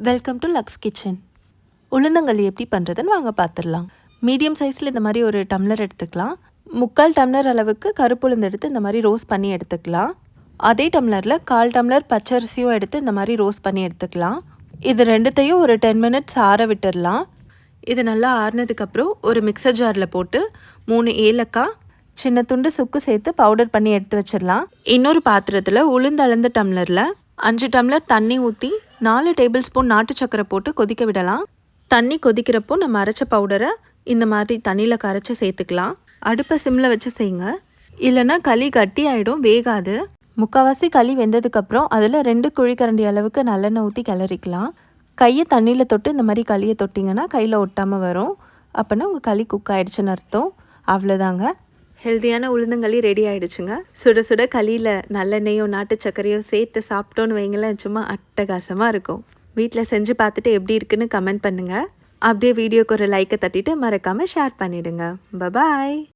Welcome to lux kitchen. உளுந்தங்களி எப்படி பண்ணுறதுன்னு வாங்க பார்த்துடலாம். மீடியம் சைஸில் இந்த மாதிரி ஒரு டம்ளர் எடுத்துக்கலாம். 3/4 டம்ளர் அளவுக்கு கருப்புளுந்து எடுத்து இந்த மாதிரி ரோஸ்ட் பண்ணி எடுத்துக்கலாம். அதே டம்ளரில் 1/4 டம்ளர் பச்சரிசியும் எடுத்து இந்த மாதிரி ரோஸ்ட் பண்ணி எடுத்துக்கலாம். இது ரெண்டுத்தையும் ஒரு 10 மினிட்ஸ் ஆற விட்டுடலாம். இது நல்லா ஆறினதுக்கப்புறம் ஒரு மிக்சர் ஜாரில் போட்டு 3 ஏலக்காய், சின்ன துண்டு சுக்கு சேர்த்து பவுடர் பண்ணி எடுத்து வச்சிடலாம். இன்னொரு பாத்திரத்தில் உளுந்து அளந்த டம்ளரில் 5 டம்ளர் தண்ணி ஊற்றி 4 டேபிள் ஸ்பூன் நாட்டு சக்கரை போட்டு கொதிக்க விடலாம். தண்ணி கொதிக்கிறப்போ நம்ம அரைச்ச பவுடரை இந்த மாதிரி தண்ணியில் கரைச்சி சேர்த்துக்கலாம். அடுப்பை சிம்மில் வச்சு செய்யுங்க, இல்லைன்னா களி கட்டி ஆகிடும், வேகாது. முக்கால்வாசி களி வெந்ததுக்கப்புறம் அதில் 2 குழிக்கரண்டி அளவுக்கு நல்லெண்ணெய் ஊற்றி கிளறிக்கலாம். கையை தண்ணியில் தொட்டு இந்த மாதிரி களியை தொட்டிங்கன்னா கையில் ஒட்டாமல் வரும். அப்போனா உங்கள் களி குக் ஆகிடுச்சுன்னு அர்த்தம். அவ்வளோதாங்க, ஹெல்த்தியான உளுந்தங்களி ரெடி ஆகிடுச்சுங்க. சுட சுட களியில் நல்லெண்ணெயோ நாட்டு சர்க்கரையோ சேர்த்து சாப்பிட்டோன்னு வைங்களேன், சும்மா அட்டகாசமாக இருக்கும். வீட்டில் செஞ்சு பார்த்துட்டு எப்படி இருக்குன்னு கமெண்ட் பண்ணுங்கள். அப்படியே வீடியோக்கு ஒரு லைக்கை தட்டிட்டு மறக்காமல் ஷேர் பண்ணிவிடுங்க. பபாய்.